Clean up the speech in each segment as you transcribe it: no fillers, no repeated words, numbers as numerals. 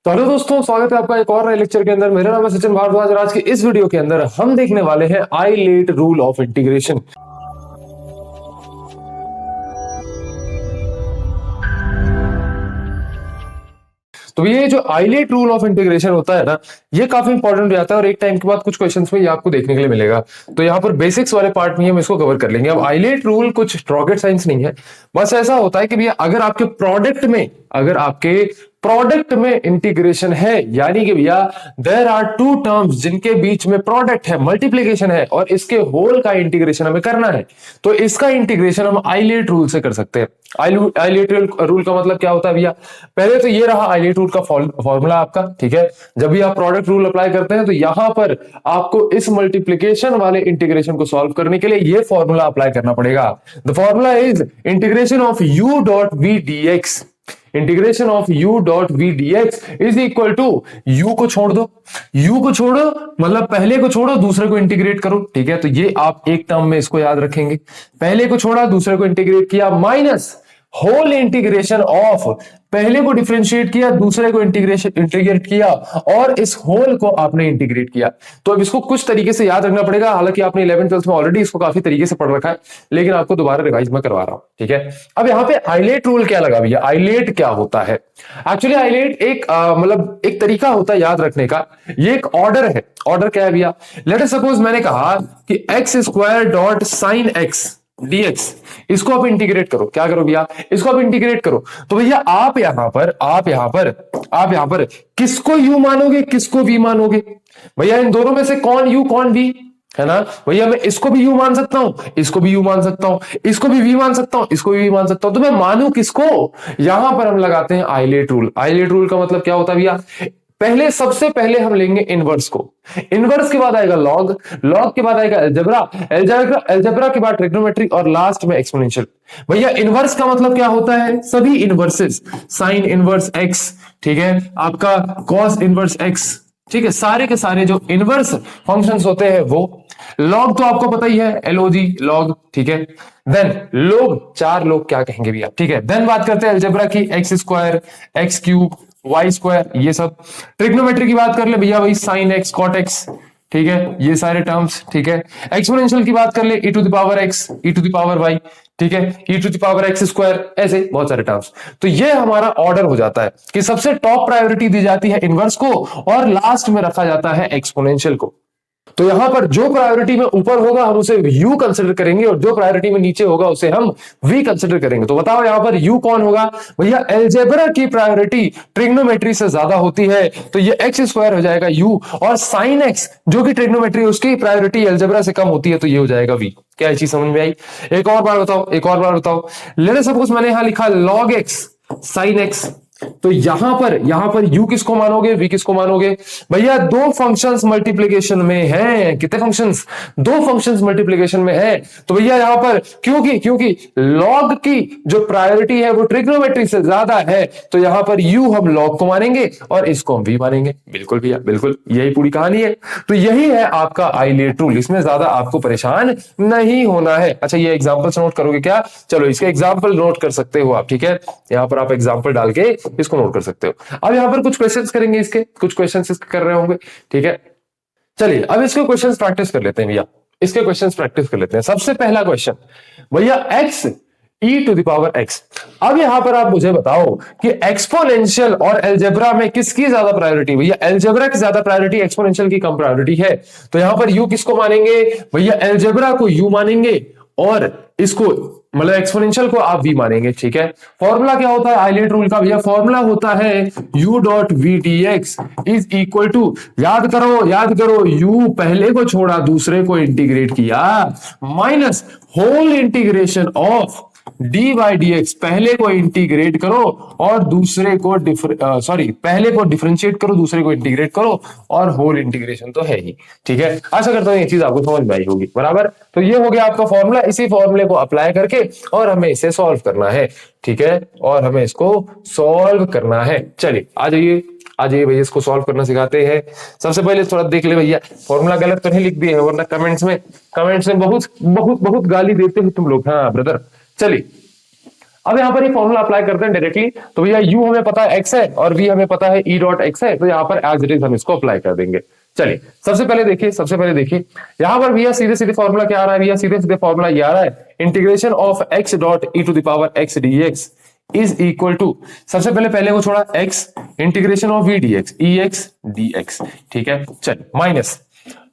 तो हेलो दोस्तों, स्वागत है आपका एक और नए लेक्चर के अंदर। मेरा नाम है सचिन भारद्वाज और आज के इस वीडियो के अंदर हम देखने वाले हैं आइलेट रूल ऑफ इंटीग्रेशन। तो ये जो आइलेट रूल ऑफ इंटीग्रेशन होता है ना, ये काफी इंपॉर्टेंट हो जाता है और एक टाइम के बाद कुछ क्वेश्चंस में ये आपको देखने के लिए मिलेगा। तो यहाँ पर बेसिक्स वाले पार्ट में हम इसको कवर कर लेंगे। अब आइलेट रूल कुछ रॉकेट साइंस नहीं है, बस ऐसा होता है कि भैया अगर आपके प्रोडक्ट में इंटीग्रेशन है, यानी कि भैया देयर आर टू टर्म्स जिनके बीच में प्रोडक्ट है, मल्टीप्लिकेशन है और इसके होल का इंटीग्रेशन हमें करना है, तो इसका इंटीग्रेशन हम आइलेट रूल से कर सकते हैं। आइलेट रूल का मतलब क्या होता है भैया? पहले तो ये रहा आइलेट रूल का फॉर्मूला आपका, ठीक है। जब भी आप प्रोडक्ट रूल अप्लाई करते हैं तो यहां पर आपको इस मल्टीप्लिकेशन वाले इंटीग्रेशन को सॉल्व करने के लिए ये फॉर्मूला अप्लाई करना पड़ेगा। The formula is integration of u dot v dx। Integration of u dot v dx is equal to u को छोड़ दो, मतलब पहले को छोड़ो दूसरे को इंटीग्रेट करो, ठीक है। तो ये आप एक टर्म में इसको याद रखेंगे, पहले को छोड़ा दूसरे को इंटीग्रेट किया, माइनस होल इंटीग्रेशन ऑफ पहले को डिफरेंशिएट किया दूसरे को इंटीग्रेट किया और इस होल को आपने इंटीग्रेट किया। तो अब इसको कुछ तरीके से याद रखना पड़ेगा। हालांकि आपने 11th 12th में ऑलरेडी इसको काफी तरीके से पढ़ रखा है, लेकिन आपको दोबारा रिवाइज में करवा रहा हूं, ठीक है। अब यहाँ पे आइलेट रूल क्या लगा भैया? आइलेट क्या होता है? एक्चुअली आइलेट एक मतलब एक तरीका होता है याद रखने का। ये एक ऑर्डर है। ऑर्डर क्या है भैया? लेट अस सपोज मैंने कहा कि x square dot sine x dx, इसको आप इंटीग्रेट करो। क्या करो भैया? इसको आप इंटीग्रेट करो। तो भैया आप यहां पर किसको u मानोगे, किसको v मानोगे? भैया इन दोनों में से कौन u कौन v है ना? भैया मैं इसको भी u मान सकता हूं, इसको भी u मान सकता हूं, इसको भी v मान सकता हूं, इसको भी v मान सकता हूं। तो मैं मानू किसको? यहां पर हम लगाते हैं आइलेट रूल। आइलेट रूल का मतलब क्या होता है भैया? सबसे पहले हम लेंगे इनवर्स को, इनवर्स के बाद आएगा लॉग, लॉग के बाद आएगा अलजेब्रा, अलजेब्रा के बाद ट्रिग्नोमेट्री और लास्ट में एक्सपोनेंशियल। भैया इनवर्स का मतलब क्या होता है? सभी इनवर्सेस, साइन इनवर्स एक्स, ठीक है, आपका कॉस इनवर्स एक्स, ठीक है, सारे के सारे जो इनवर्स फंक्शंस होते हैं वो। लॉग तो आपको पता ही है, एलओजी लॉग, ठीक है। देन लोग, चार लोग क्या कहेंगे भैया, ठीक है। देन बात करते हैं अलजेब्रा की, x square, x cube, y square, ये सब। ट्रिग्नोमेट्री की बात कर ले भैया, वही साइन एक्स, कॉट एक्स, ठीक है, ये सारे टर्म्स, ठीक है। एक्सपोनेंशियल की बात कर ले, e to the power x, e to the power y, ठीक है, e to the power x square, ऐसे बहुत सारे टर्म्स। तो ये हमारा ऑर्डर हो जाता है कि सबसे टॉप प्रायोरिटी दी जाती है इनवर्स को और लास्ट में रखा जाता है एक्सपोनेंशियल को। तो यहां पर जो प्रायोरिटी में ऊपर होगा हम उसे u कंसिडर करेंगे और जो प्रायोरिटी में नीचे होगा उसे हम v कंसिडर करेंगे। तो बताओ यहां पर u कौन होगा? भैया अलजेब्रा की प्रायोरिटी ट्रिग्नोमेट्री से ज्यादा होती है, तो ये एक्स स्क्वायर हो जाएगा u, और साइन एक्स जो कि ट्रिग्नोमेट्री उसकी प्रायोरिटी अलजेब्रा से कम होती है, तो ये हो जाएगा v। क्या चीज समझ में आई? एक और बार बताओ, लेट अस सपोज मैंने यहां लिखा log x sin x, तो यहां पर u किसको मानोगे, v किसको मानोगे? भैया दो फंक्शंस मल्टीप्लिकेशन में हैं। कितने फंक्शंस? दो फंक्शंस मल्टीप्लिकेशन में है। तो भैया यहां पर क्योंकि log की जो प्रायोरिटी है वो ट्रिग्नोमेट्री से ज्यादा है, तो यहां पर u हम log को मानेंगे और इसको हम v मानेंगे। बिल्कुल भैया, बिल्कुल यही पूरी कहानी है। तो यही है आपका आइलेट रूल, इसमें ज्यादा आपको परेशान नहीं होना है। अच्छा, ये एग्जांपल्स नोट करोगे क्या? चलो इसके एग्जांपल नोट कर सकते हो आप, ठीक है। यहां पर आप एग्जांपल डाल के इसको नोट कर सकते हो। अब यहां पर कुछ क्वेश्चंस करेंगे, इसके कुछ क्वेश्चंस इसके कर रहे होंगे, ठीक है। चलिए अब इसके क्वेश्चंस प्रैक्टिस कर लेते हैं भैया, इसके क्वेश्चंस प्रैक्टिस कर लेते हैं। सबसे पहला क्वेश्चन भैया, x e to the power x। अब यहां पर आप मुझे बताओ कि एक्सपोनेंशियल और अलजेब्रा में किसकी ज्यादा प्रायोरिटी? भैया अलजेब्रा की ज्यादा प्रायोरिटी, एक्सपोनेंशियल की कम प्रायोरिटी है। तो यहां पर u किसको मानेंगे? भैया अलजेब्रा को u मानेंगे और इसको मतलब एक्सपोनेंशियल को आप v मानेंगे, ठीक है। फॉर्मूला क्या होता है आइलेट रूल का? भैया फॉर्मूला होता है u dot v dx is equal to, याद करो u पहले को छोड़ा दूसरे को इंटीग्रेट किया, minus whole integration of dy dx, पहले को इंटीग्रेट करो और दूसरे को पहले को डिफरेंशिएट करो दूसरे को इंटीग्रेट करो और होल इंटीग्रेशन तो है ही, ठीक है। आशा करता हूं ये चीज आपको समझ में आई होगी, बराबर। तो ये हो गया आपका फॉर्मूला। इसी फॉर्मूले को अप्लाई करके और हमें इसे सॉल्व करना है, ठीक है, और हमें इसको सॉल्व करना है। चलिए आ जाइए भैया, इसको सॉल्व करना सिखाते हैं। सबसे पहले थोड़ा देख ले भैया, फॉर्मूला गलत तो नहीं लिख दिए, वरना कमेंट्स में बहुत गाली देते हो तुम लोग। हाँ ब्रदर, चलिए अब यहाँ पर ये फॉर्मूला अप्लाई करते हैं डायरेक्टली। तो भैया u हमें पता है x है और v हमें पता है e डॉट x है, तो यहाँ पर एज इट इज हम इसको अप्लाई कर देंगे। चलिए सबसे पहले देखिए यहाँ पर भैया सीधे सीधे फॉर्मूला क्या आ रहा है भैया, सीधे सीधे फॉर्मूला ये आ रहा है, integration of x dot e to the power x dx is equal to, सबसे पहले वो छोड़ा x integration of v dx ex dx, ठीक है। चल minus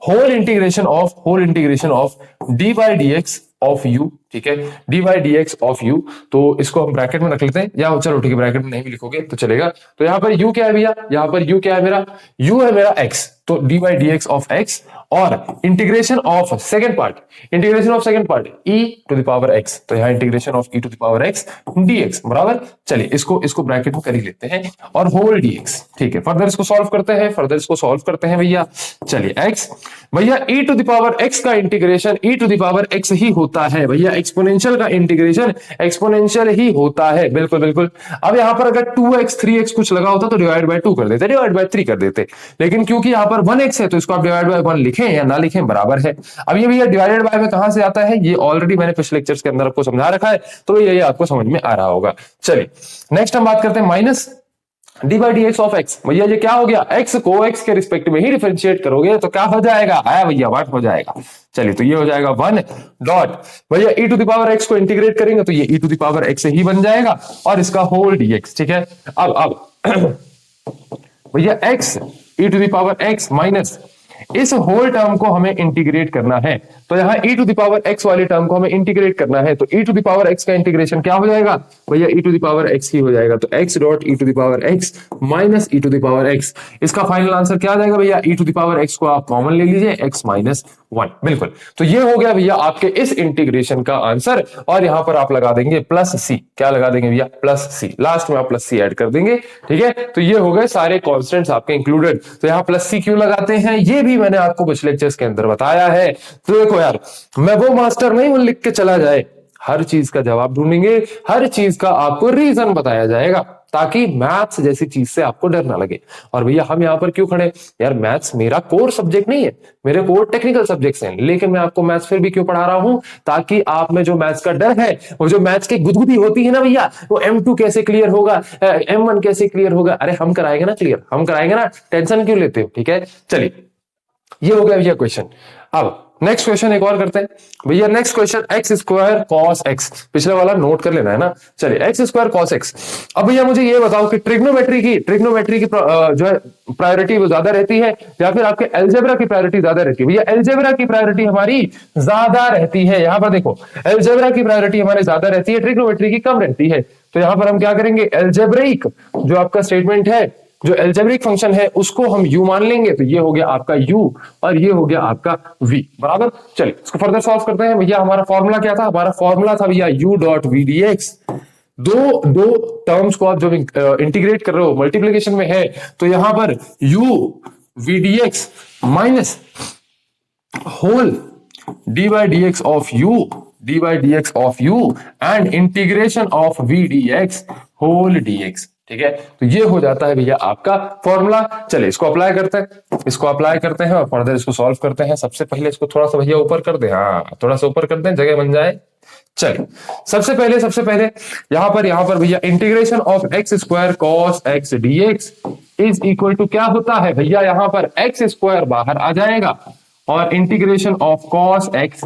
whole integration of dy dx of u, ठीक है, dy dx ऑफ u। तो इसको हम ब्रैकेट में रख लेते हैं, या चलो ठीक है ब्रैकेट में नहीं भी लिखोगे तो चलेगा। तो यहाँ पर u क्या है भैया, यहाँ पर u क्या है मेरा, u है मेरा x, तो dy dx ऑफ x और integration of second part e to the power x, तो यहाँ integration of e to the power x dx बराबर। चलिए इसको ब्रैकेट में कर ही लेते हैं और होल dx, ठीक है। फर्दर इसको सॉल्व करते हैं भैया। चलिए x भैया e to the power x का integration e to the power x ही होता है भैया, एक्सपोनेंशियल का इंटीग्रेशन एक्सपोनेंशियल ही होता है, बिल्कुल। अब यहाँ पर अगर 2x 3x कुछ लगा होता तो डिवाइड बाय 2 कर देते, डिवाइड बाय 3 कर देते, लेकिन क्योंकि यहाँ पर 1x है तो इसको आप डिवाइड बाय 1 लिखें या ना लिखें बराबर है। अब ये भैया डिवाइडेड बाय में कहां से आता है, ये ऑलरेडी मैंने पिछले लेक्चर्स के अंदर आपको समझा रखा है, तो ये आपको समझ में आ रहा होगा। चलिए नेक्स्ट हम बात करते हैं minus D by d x of x. भैया ये क्या हो गया, एक्स को एक्स के रिस्पेक्ट में ही डिफरेंशिएट करोगे तो क्या हो जाएगा, आया भैया व्हाट हो जाएगा। चलिए तो ये हो जाएगा 1 डॉट भैया e to the power x को इंटीग्रेट करेंगे तो ये e to the power x ही बन जाएगा और इसका होल dx, ठीक है। अब भैया x e to the power x minus इस होल टर्म को हमें इंटीग्रेट करना है, तो यहाँ e to the power x वाली टर्म को हमें इंटीग्रेट करना है, तो e to the power x का इंटीग्रेशन क्या हो जाएगा भैया, e to the power x ही हो जाएगा। तो x dot e to the power x minus e to the power x, इसका फाइनल आंसर क्या आ जाएगा भैया, e to the power x को आप कॉमन ले लीजिए, x माइनस 1, बिल्कुल। तो ये हो गया भैया आपके इस इंटीग्रेशन का आंसर, और यहां पर आप लगा देंगे प्लस सी, क्या लगा देंगे भैया, प्लस सी, लास्ट में आप प्लस सी ऐड कर देंगे, ठीक है। तो ये हो गए सारे कॉन्स्टेंट्स आपके इंक्लूडेड। तो यहाँ प्लस सी क्यों लगाते हैं ये भी मैंने आपको पिछले लेक्चर्स के अंदर बताया है। तो देखो यार, मैं वो मास्टर नहीं हूं लिख के चला जाए, हर चीज का जवाब ढूंढेंगे, हर चीज का आपको रीजन बताया जाएगा, ताकि मैथ्स जैसी चीज से आपको डर ना लगे। और भैया हम यहाँ पर क्यों खड़े, यार मैथ्स मेरा कोर सब्जेक्ट नहीं है, मेरे कोर टेक्निकल सब्जेक्ट्स हैं, लेकिन मैं आपको मैथ्स फिर भी क्यों पढ़ा रहा हूं, ताकि आप में जो मैथ्स का डर है, वो जो मैथ्स की गुदगुदी होती है ना भैया, वो M2 कैसे क्लियर होगा, M1 कैसे क्लियर होगा, अरे हम कराएंगे ना क्लियर, हम कराएंगे ना, टेंशन क्यों लेते हो, ठीक है। चलिए ये हो गया भैया क्वेश्चन। अब नेक्स्ट क्वेश्चन एक और करते हैं भैया। Next question x square cos x, पिछले वाला नोट कर लेना है ना। चलिए एक्स स्क्वायर कॉस एक्स। अब भैया मुझे ये बताओ कि ट्रिग्नोमेट्री की जो है प्रायोरिटी वो ज्यादा रहती है या फिर आपके अलजेब्रा की प्रायोरिटी ज्यादा रहती है। भैया अलजेब्रा की प्रायोरिटी हमारी ज्यादा रहती है, यहां पर देखो अलजेब्रा की प्रायोरिटी हमारी ज्यादा रहती है, ट्रिग्नोमेट्री की कम रहती है। तो यहां पर हम क्या करेंगे, अलजेब्रिक जो आपका स्टेटमेंट है, जो एल्जेब्रिक फंक्शन है उसको हम u मान लेंगे, तो ये हो गया आपका u और ये हो गया आपका v, बराबर। चलिए इसको फर्दर सॉल्व करते हैं भैया। हमारा फॉर्मूला क्या था, हमारा फॉर्मूला था भैया u dot v d x. दो टर्म्स को आप जब इंटीग्रेट कर रहे हो, मल्टीप्लीकेशन में है, तो यहां पर u v d x minus whole d by d x of u and integration of v d x whole d x, ठीक है। तो ये हो जाता है भैया आपका फॉर्मूला। चलिए इसको अप्लाई करते हैं और फर्दर इसको सॉल्व करते हैं। सबसे पहले इसको थोड़ा सा भैया ऊपर कर दे, हाँ थोड़ा सा ऊपर कर दें, जगह बन जाए। चलिए सबसे पहले यहां पर भैया integration of x square cos x dx is equal to क्या होता है भैया, यहां पर एक्स स्क्वायर बाहर आ जाएगा और integration of cos x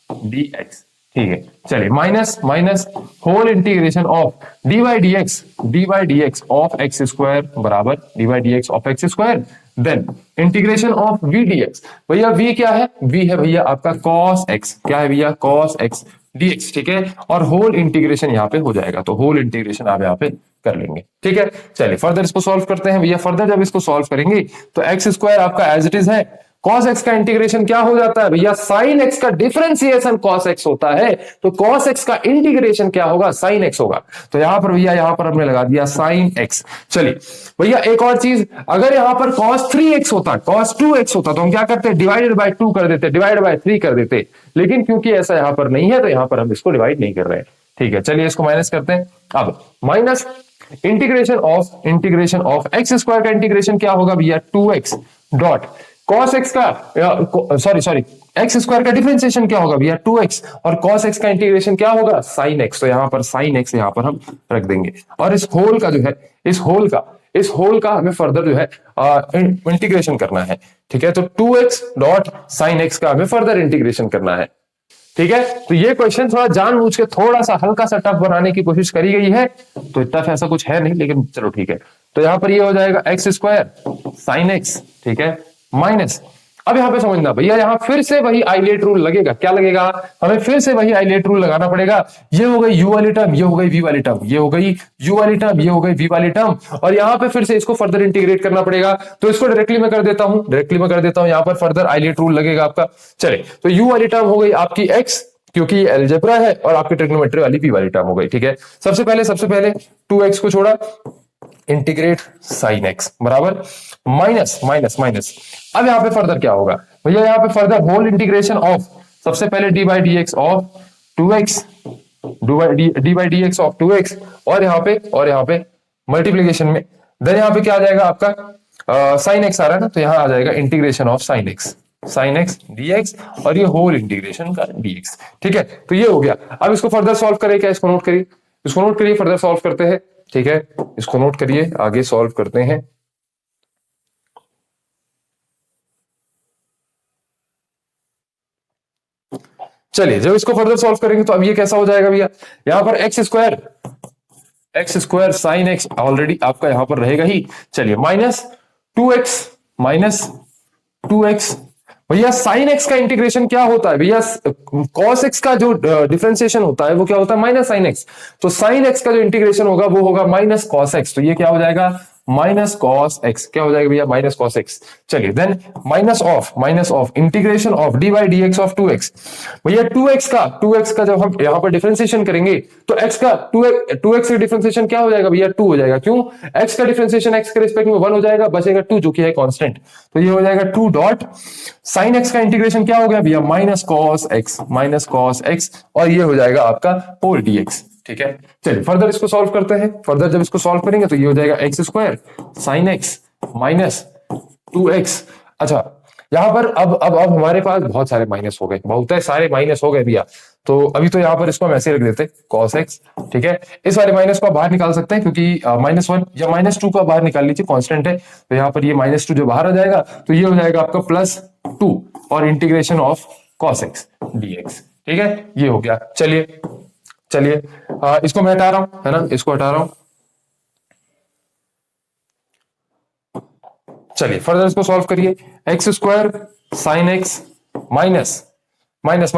dx, ठीक है। चलिए minus whole integration of d by d x of x square बराबर d by d x of x square, then integration of v d x. भैया v क्या है, वी है भैया आपका कॉस एक्स, क्या है भैया कॉस एक्स डीएक्स, ठीक है। और होल इंटीग्रेशन यहाँ पे हो जाएगा, तो होल इंटीग्रेशन आप यहाँ पे कर लेंगे, ठीक है। चलिए फर्दर इसको सॉल्व करते हैं भैया। फर्दर जब इसको सॉल्व करेंगे तो एक्स स्क्वायर आपका एज इट इज है, cos x का इंटीग्रेशन क्या हो जाता है भैया, sin x का डिफरेंशिएशन cos x होता है, तो cos x का इंटीग्रेशन क्या होगा, sin x होगा। तो यहां पर भैया हमने लगा दिया sin x। चलिए भैया एक और चीज, अगर यहां पर cos 3x होता, cos 2x होता, तो हम क्या करते, डिवाइडेड बाय 2 कर देते, डिवाइडेड बाय 3 कर देते, लेकिन क्योंकि ऐसा यहां पर नहीं है तो यहां पर हम इसको डिवाइड नहीं कर रहे हैं, ठीक है। चलिए इसको माइनस करते हैं। अब minus integration of x square का इंटीग्रेशन क्या होगा भैया, 2x डॉट cos x का सॉरी एक्स स्क्वायर का डिफरेंशिएशन क्या होगा भैया 2x, और cos x का इंटीग्रेशन क्या होगा sin x। तो यहां पर sin x यहां पर हम रख देंगे, और इस होल का जो है इस होल का हमें फर्दर जो है इंटीग्रेशन करना है। ठीक है, तो 2x डॉट साइन एक्स का हमें फर्दर इंटीग्रेशन करना है। ठीक है, तो ये क्वेश्चन थोड़ा जानबूझ के थोड़ा सा हल्का सा टफ बनाने की कोशिश करी गई है, तो टफ ऐसा कुछ है नहीं, लेकिन चलो ठीक है। तो यहां पर ये हो जाएगा एक्स स्क्वायर साइन एक्स, ठीक है, माइनस। अब यहां पे समझना भैया, यहां फिर से वही आइलेट रूल लगेगा। क्या लगेगा, हमें फिर से वही आइलेट रूल लगाना पड़ेगा। ये हो गई यू वाली टर्म, ये हो गई वी वाली टर्म, ये हो गई यू वाली टर्म, ये हो गई वी वाली टर्म, और यहां पे फिर से इसको फर्दर इंटीग्रेट करना पड़ेगा। तो इसको डायरेक्टली मैं कर देता हूं, यहां पर फर्दर आइलेट रूल लगेगा आपका। चले, तो यू वाली टर्म हो गई आपकी एक्स, क्योंकि ये अलजेब्रा है, और आपकी ट्रिग्नोमेट्री वाली वी वाली टर्म हो गई। ठीक है, सबसे पहले 2x को छोड़ा, इंटीग्रेट साइन एक्स बराबर माइनस माइनस माइनस। अब यहां पे फर्दर क्या होगा भैया, यहां पे फर्दर होल इंटीग्रेशन ऑफ, सबसे पहले D by d x of 2x, D by d x of 2x, और यहां पे मल्टीप्लीकेशन में, देन यहां पे क्या आ जाएगा आपका साइन एक्स आ रहा है ना, तो यहां आ जाएगा integration of sine x dx, और ये होल इंटीग्रेशन का dx। ठीक है, तो ये हो गया। अब इसको फर्दर सॉल्व करें क्या, इसको नोट करिए, फर्दर सॉल्व करते हैं। ठीक है, इसको नोट करिए, आगे सॉल्व करते हैं। चलिए, जब इसको फर्दर सॉल्व करेंगे तो अब ये कैसा हो जाएगा भैया, यहां पर x square sine x already आपका यहां पर रहेगा ही। चलिए, माइनस टू एक्स भैया, साइन एक्स का इंटीग्रेशन क्या होता है भैया, कॉस एक्स का जो डिफरेंशिएशन होता है वो क्या होता है, माइनस साइन एक्स। तो साइन एक्स का जो इंटीग्रेशन होगा वो होगा माइनस कॉस एक्स। तो ये क्या हो जाएगा, माइनस कॉस एक्स, क्या हो जाएगा भैया, माइनस कॉस एक्स। चलिए, then minus of integration of d by d x of 2x। भैया 2x का जब हम यहां पर डिफरेंशिएशन करेंगे तो x का 2x का डिफरेंशिएशन क्या हो जाएगा भैया, 2 हो जाएगा। क्यों, x का डिफरेंशिएशन x के रिस्पेक्ट में 1 हो जाएगा, बचेगा 2 जो कि है कांस्टेंट। तो ये हो जाएगा 2 डॉट साइन एक्स का इंटीग्रेशन क्या हो गया भैया, माइनस कॉस एक्स, और ये हो जाएगा आपका होल dx। ठीक है, चलिए फर्दर इसको सॉल्व करते हैं। फर्दर जब इसको सॉल्व करेंगे तो ये हो जाएगा x square sine x minus 2x। अच्छा, यहां पर अब हमारे पास बहुत सारे माइनस हो गए, बहुत सारे माइनस हो गए भैया। तो अभी तो यहां पर इसको हम ऐसे रख देते cos x। ठीक है, इस वाले माइनस को आप बाहर निकाल सकते हैं, क्योंकि -1 या -2 को बाहर निकाल लीजिए, कांस्टेंट है। तो यहां पर ये -2 जो बाहर आ जाएगा, तो ये हो जाएगा आपका +2 और integration of cos x dx। ठीक है, ये हो गया। चलिए इसको मैं हटा रहा हूं, है ना, इसको हटा रहा हूं। चलिए फर्दर इसको सॉल्व करिए, x square sine x minus minus.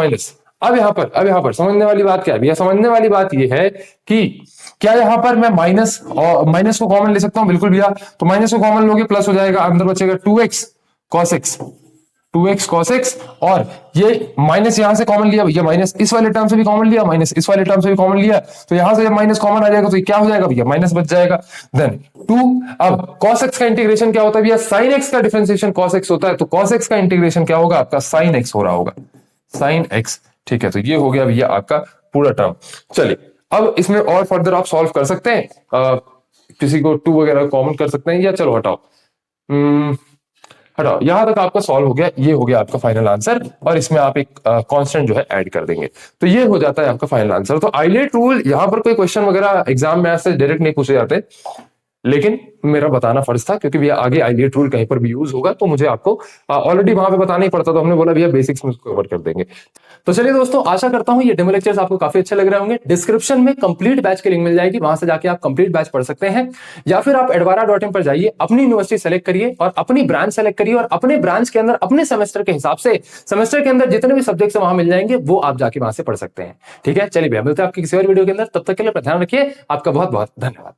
अब यहां पर समझने वाली बात क्या है भैया, समझने वाली बात यह है कि क्या यहां पर मैं माइनस को कॉमन ले सकता हूं, बिल्कुल भैया। तो माइनस को कॉमन लोगे, प्लस हो जाएगा, अंदर बचेगा 2x cos x, और ये माइनस यहां से कॉमन लिया भैया, माइनस इस वाले टर्म से भी कॉमन लिया, माइनस इस वाले टर्म से भी कॉमन लिया। तो यहां से जब माइनस कॉमन आ जाएगा तो ये क्या हो जाएगा भैया, माइनस बच जाएगा। देन 2, अब cos x का इंटीग्रेशन क्या होता है भैया, sin x का डिफरेंशिएशन cos x होता है। तो cos x का इंटीग्रेशन क्या होगा आपका, sin x हो रहा होगा, sin x। ठीक है, तो ये हो गया भैया आपका पूरा टर्म। चलिए, अब इसमें और फर्दर आप सॉल्व कर सकते हैं, किसी को 2 वगैरह कॉमन कर सकते हैं, या चलो हटाओ, यहां तक आपका सॉल्व हो गया। ये हो गया आपका फाइनल आंसर, और इसमें आप एक कांस्टेंट जो है ऐड कर देंगे, तो ये हो जाता है आपका फाइनल आंसर। तो आइलेट रूल, यहां पर कोई क्वेश्चन वगैरह एग्जाम में ऐसे डायरेक्ट नहीं पूछे जाते, लेकिन मेरा बताना फर्ज था, क्योंकि भैया आगे आइलेट रूल कहीं पर भी यूज होगा तो मुझे आपको ऑलरेडी वहां पे बताना ही पड़ता, तो हमने बोला भैया बेसिक्स में उसको कवर कर देंगे। तो चलिए दोस्तों, आशा करता हूं ये डेमो लेक्चर्स आपको काफी अच्छे लग रहे होंगे। डिस्क्रिप्शन में कंप्लीट बैच की लिंक मिल जाएगी, वहां से जाके आप कंप्लीट बैच पढ़ सकते हैं, या फिर आप advara.in पर जाइए, अपनी यूनिवर्सिटी सेलेक्ट करिए और अपनी ब्रांच सेलेक्ट करिए, और अपने ब्रांच के अंदर अपने सेमेस्टर के हिसाब से सेमेस्टर के अंदर जितने भी सब्जेक्ट्स वहां मिल जाएंगे वो आप जाके वहां से पढ़ सकते हैं। ठीक है, चलिए भैया मिलते हैं आपकी किसी और वीडियो के अंदर, तब तक के लिए अपना ध्यान रखिए। आपका बहुत बहुत धन्यवाद।